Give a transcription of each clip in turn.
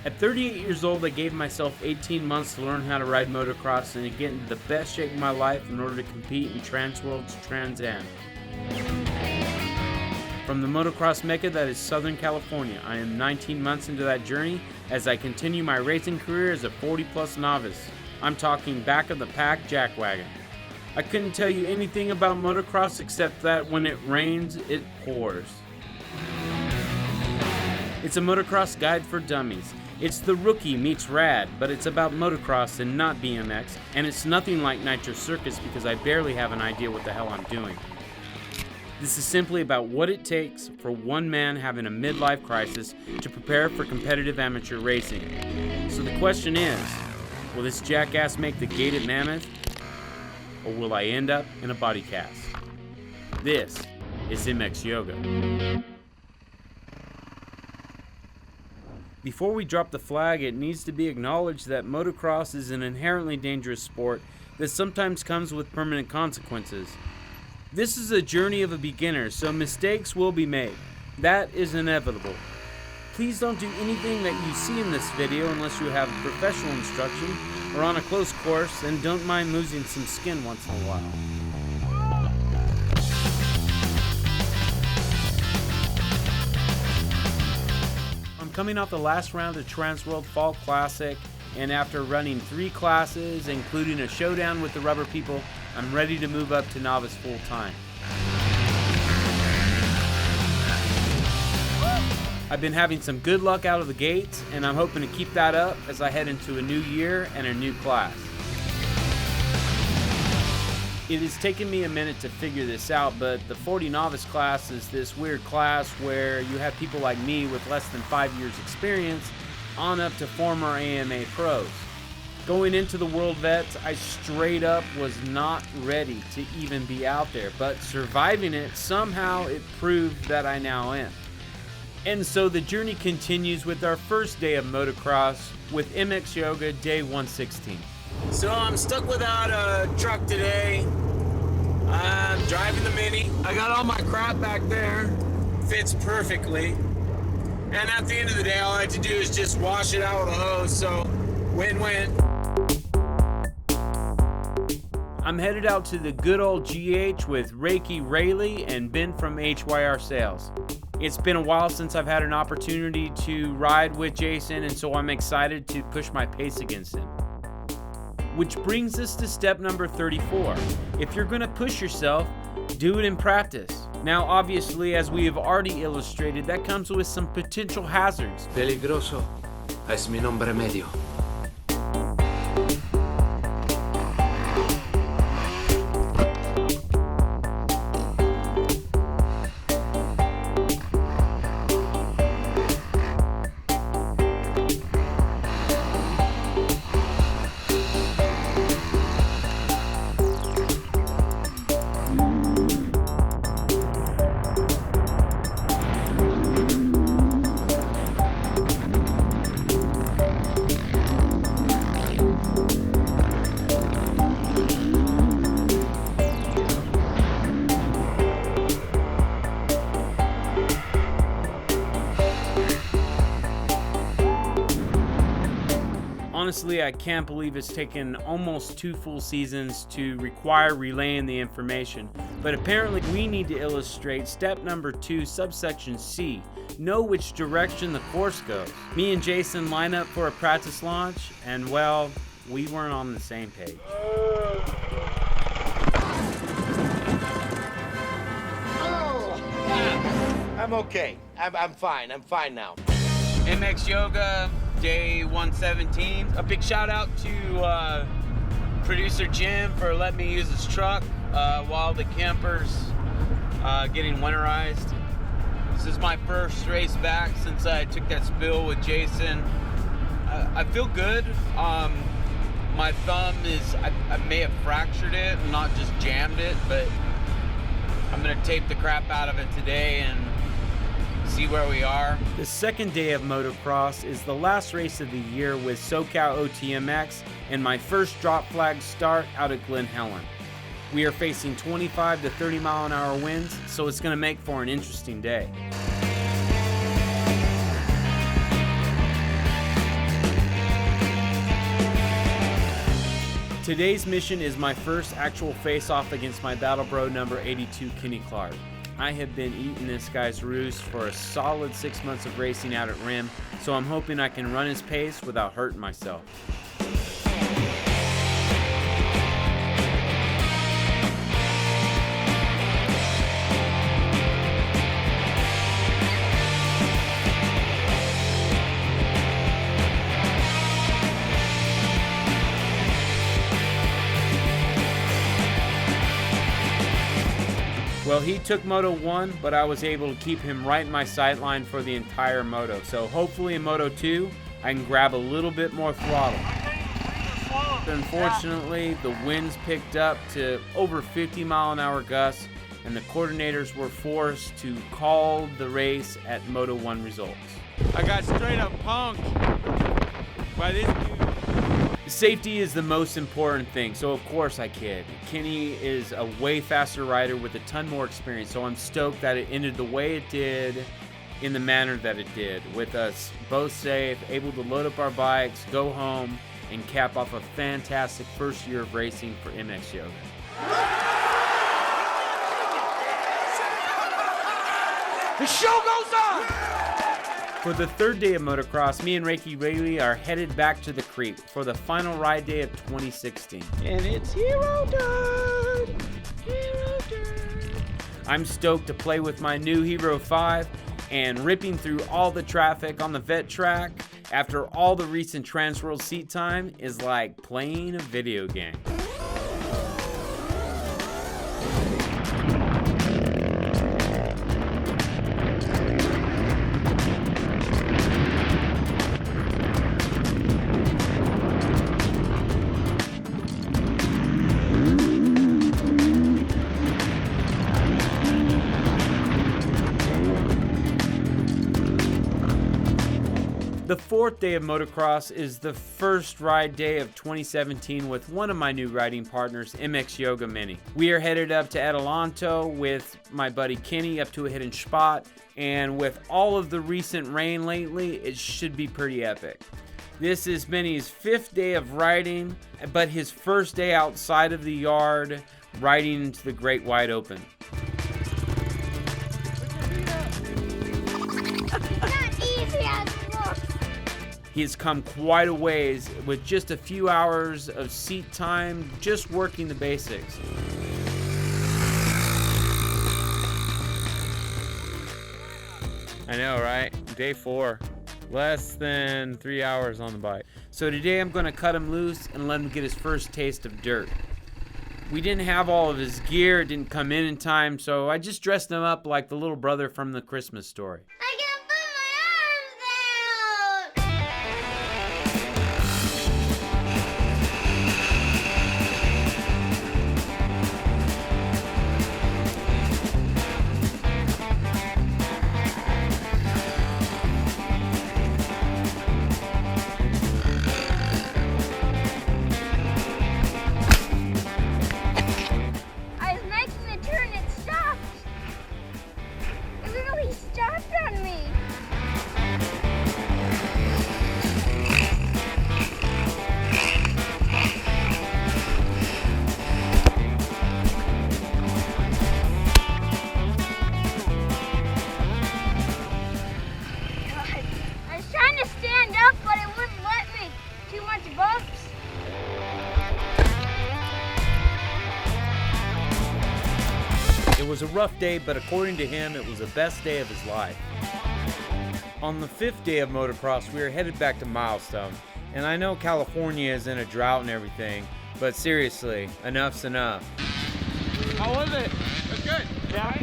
At 38 years old, I gave myself 18 months to learn how to ride motocross and to get into the best shape of my life in order to compete in Transworld's Trans Am. From the motocross mecca that is Southern California, I am 19 months into that journey as I continue my racing career as a 40-plus novice. I'm talking back of the pack jackwagon. I couldn't tell you anything about motocross except that when it rains, it pours. It's a motocross guide for dummies. It's the rookie meets rad, but it's about motocross and not BMX, and it's nothing like Nitro Circus because I barely have an idea what the hell I'm doing. This is simply about what it takes for one man having a midlife crisis to prepare for competitive amateur racing. So the question is, will this jackass make the gate at Mammoth, or will I end up in a body cast? This is MX Yoga. Before we drop the flag, it needs to be acknowledged that motocross is an inherently dangerous sport that sometimes comes with permanent consequences. This is a journey of a beginner, so mistakes will be made. That is inevitable. Please don't do anything that you see in this video unless you have professional instruction or on a close course, and don't mind losing some skin once in a while. Coming off the last round of the Transworld Fall Classic, and after running 3 classes, including a showdown with the rubber people, I'm ready to move up to novice full time. I've been having some good luck out of the gates, and I'm hoping to keep that up as I head into a new year and a new class. It has taken me a minute to figure this out, but the 40 novice class is this weird class where you have people like me with less than 5 years experience on up to former AMA pros. Going into the World Vets, I straight up was not ready to even be out there, but surviving it, somehow it proved that I now am. And so the journey continues with our first day of motocross with MX Yoga Day 116. So I'm stuck without a truck today. I'm driving the Mini. I got all my crap back there. Fits perfectly. And at the end of the day, all I have to do is just wash it out with a hose, so win-win. I'm headed out to the good old GH with Reiki, Raley, and Ben from HYR Sales. It's been a while since I've had an opportunity to ride with Jason, and so I'm excited to push my pace against him. Which brings us to step number 34. If you're going to push yourself, do it in practice. Now, obviously, as we have already illustrated, that comes with some potential hazards. Peligroso es mi nombre medio. Honestly, I can't believe it's taken almost 2 full seasons to require relaying the information, but apparently we need to illustrate step number 2, subsection C, know which direction the course goes. Me and Jason line up for a practice launch, and well, we weren't on the same page. I'm okay. I'm fine. I'm fine now. MX Yoga Day 117. A big shout out to producer Jim for letting me use his truck while the camper's getting winterized. This is my first race back since I took that spill with Jason. I feel good. My thumb is, I may have fractured it, not just jammed it, but I'm gonna tape the crap out of it today and see where we are. The second day of motocross is the last race of the year with SoCal OTMX and my first drop flag start out at Glen Helen. We are facing 25 to 30 mile an hour winds, so it's going to make for an interesting day. Today's mission is my first actual face-off against my battle bro number 82, Kenny Clark. I have been eating this guy's roost for a solid 6 months of racing out at Rim, so I'm hoping I can run his pace without hurting myself. Well, he took Moto 1, but I was able to keep him right in my sight line for the entire Moto. So hopefully in Moto 2, I can grab a little bit more throttle. Unfortunately, the winds picked up to over 50-mile-an-hour gusts, and the coordinators were forced to call the race at Moto 1 results. I got straight up punked by this dude. Safety is the most important thing, so of course I kid. Kenny is a way faster rider with a ton more experience, so I'm stoked that it ended the way it did in the manner that it did, with us both safe, able to load up our bikes, go home, and cap off a fantastic first year of racing for MX Yoga. The show goes on! For the third day of motocross, me and Raley are headed back to the creek for the final ride day of 2016. And it's hero time! Hero time! I'm stoked to play with my new Hero 5 and ripping through all the traffic on the vet track after all the recent Transworld seat time is like playing a video game. The fourth day of motocross is the first ride day of 2017 with one of my new riding partners, MX Yoga Mini. We are headed up to Adelanto with my buddy Kenny up to a hidden spot, and with all of the recent rain lately, it should be pretty epic. This is Minnie's 5th day of riding, but his first day outside of the yard, riding into the great wide open. He has come quite a ways with just a few hours of seat time, just working the basics. I know, right? Day 4. Less than 3 hours on the bike. So today I'm going to cut him loose and let him get his first taste of dirt. We didn't have all of his gear, it didn't come in time, so I just dressed him up like the little brother from the Christmas Story. It was a rough day, but according to him, it was the best day of his life. On the 5th day of motocross, we are headed back to Milestone. And I know California is in a drought and everything, but seriously, enough's enough. How was it? It's good. Yeah.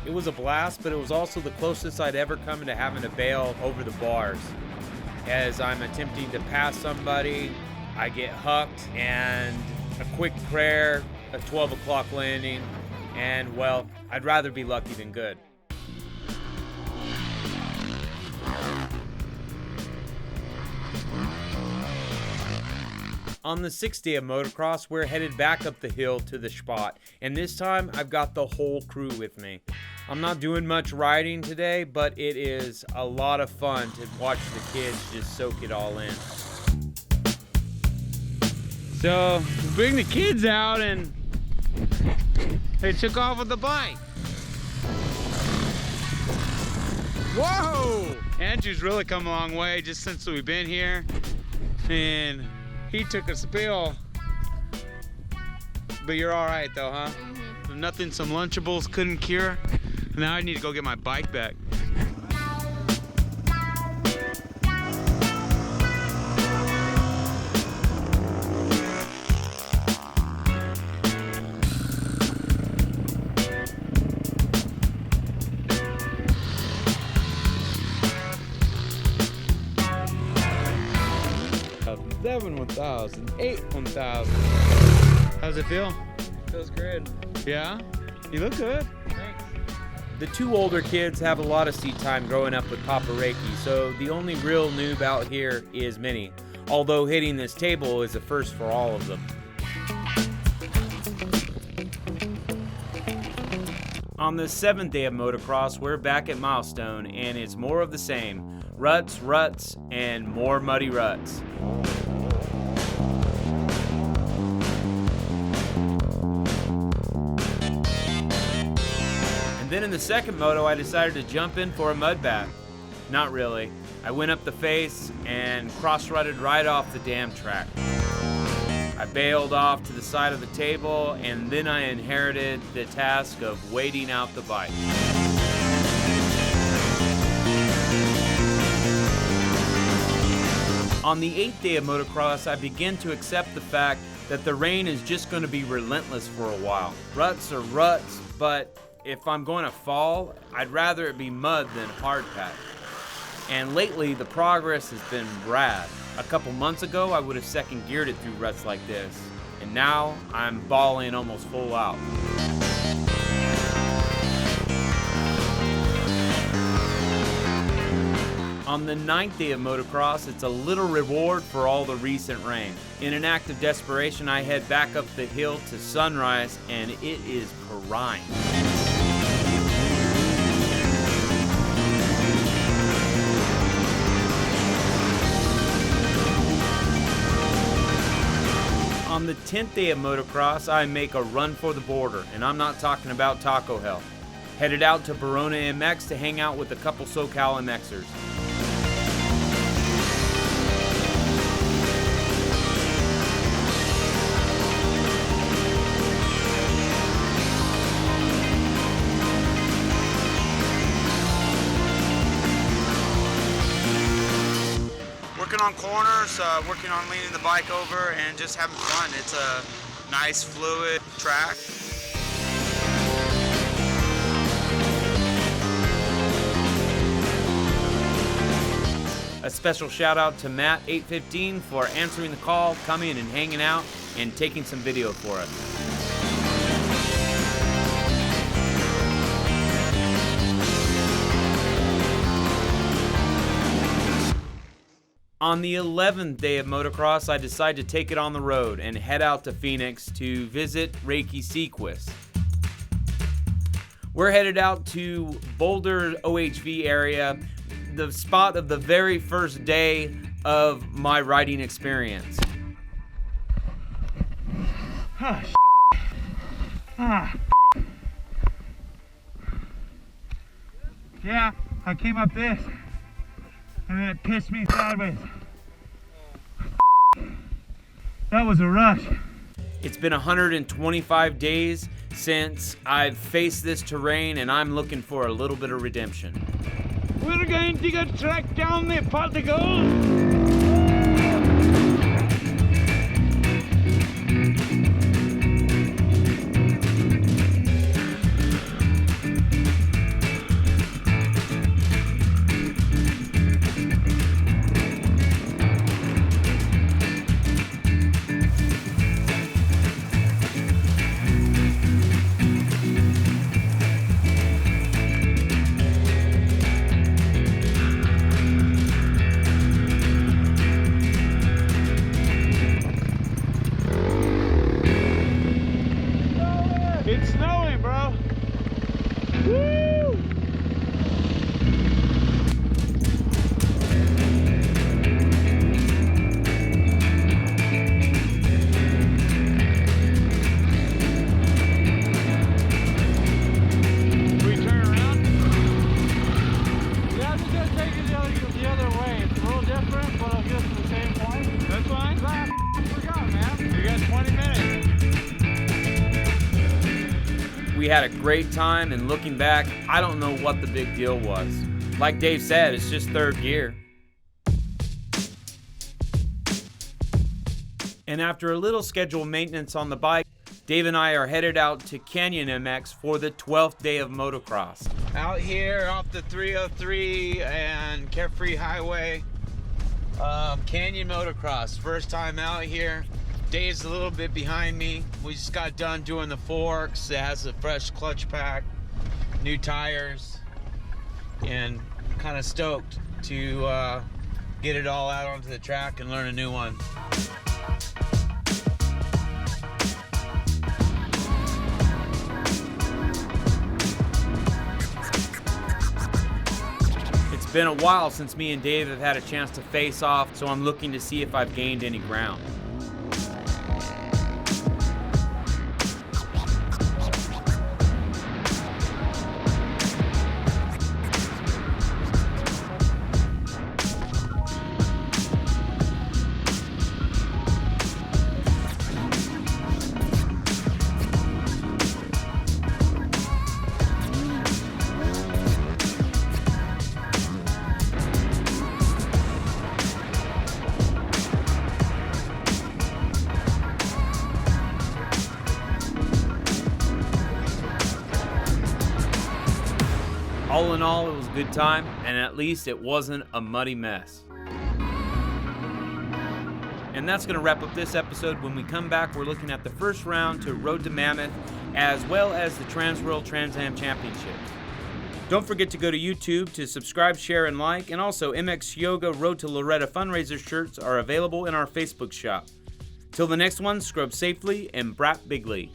It was a blast, but it was also the closest I'd ever come to having to bail over the bars. As I'm attempting to pass somebody, I get hucked, and a quick prayer, a 12 o'clock landing, and well, I'd rather be lucky than good. On the 6th day of motocross, we're headed back up the hill to the spot, and this time I've got the whole crew with me. I'm not doing much riding today, but it is a lot of fun to watch the kids just soak it all in. So, bring the kids out and they took off with the bike. Whoa! Andrew's really come a long way just since we've been here, and he took a spill. But you're all right though, huh? Mm-hmm. Nothing some Lunchables couldn't cure. Now I need to go get my bike back. Seven 1,000, 8 1,000. How's it feel? Feels good. Yeah? You look good. Thanks. The two older kids have a lot of seat time growing up with Papa Reiki, so the only real noob out here is Minnie, although hitting this table is a first for all of them. On the 7th day of motocross, we're back at Milestone, and it's more of the same. Ruts, ruts, and more muddy ruts. And then in the second moto, I decided to jump in for a mud bath. Not really. I went up the face and cross-rutted right off the damn track. I bailed off to the side of the table, and then I inherited the task of waiting out the bike. On the 8th day of motocross, I begin to accept the fact that the rain is just going to be relentless for a while. Ruts are ruts, but if I'm going to fall, I'd rather it be mud than hard pack. And lately, the progress has been rad. A couple months ago, I would have second geared it through ruts like this. And now, I'm balling almost full out. On the 9th day of motocross, it's a little reward for all the recent rain. In an act of desperation, I head back up the hill to Sunrise, and it is prime. On the 10th day of motocross, I make a run for the border, and I'm not talking about Taco Hell. Headed out to BUENA MX to hang out with a couple SoCal MXers. Working on corners, working on leaning the bike over, and just having fun. It's a nice, fluid track. A special shout out to Matt 815 for answering the call, coming and hanging out, and taking some video for us. On the 11th day of motocross, I decide to take it on the road and head out to Phoenix to visit Reiki Seaquist. We're headed out to Boulder OHV area, the spot of the very first day of my riding experience. Yeah, I came up this. And then it pissed me sideways. That was a rush. It's been 125 days since I've faced this terrain, and I'm looking for a little bit of redemption. We're going to go track down the particles. different, but I'll get to the same point. That's fine. I forgot, man. You got 20 minutes. We had a great time, and looking back, I don't know what the big deal was. Like Dave said, it's just third gear. And after a little scheduled maintenance on the bike, Dave and I are headed out to Canyon MX for the 12th day of motocross. Out here off the 303 and Carefree Highway, Canyon motocross. First time out here. Dave's a little bit behind me. We just got done doing the forks. It has a fresh clutch pack, new tires, and kind of stoked to get it all out onto the track and learn a new one. It's been a while since me and Dave have had a chance to face off, so I'm looking to see if I've gained any ground. All in all, it was a good time, and at least it wasn't a muddy mess. And that's going to wrap up this episode. When we come back, we're looking at the first round to Road to Mammoth, as well as the Trans World Trans Am Championships. Don't forget to go to YouTube to subscribe, share, and like, and also MX Yoga Road to Loretta fundraiser shirts are available in our Facebook shop. Till the next one, scrub safely and brat bigly.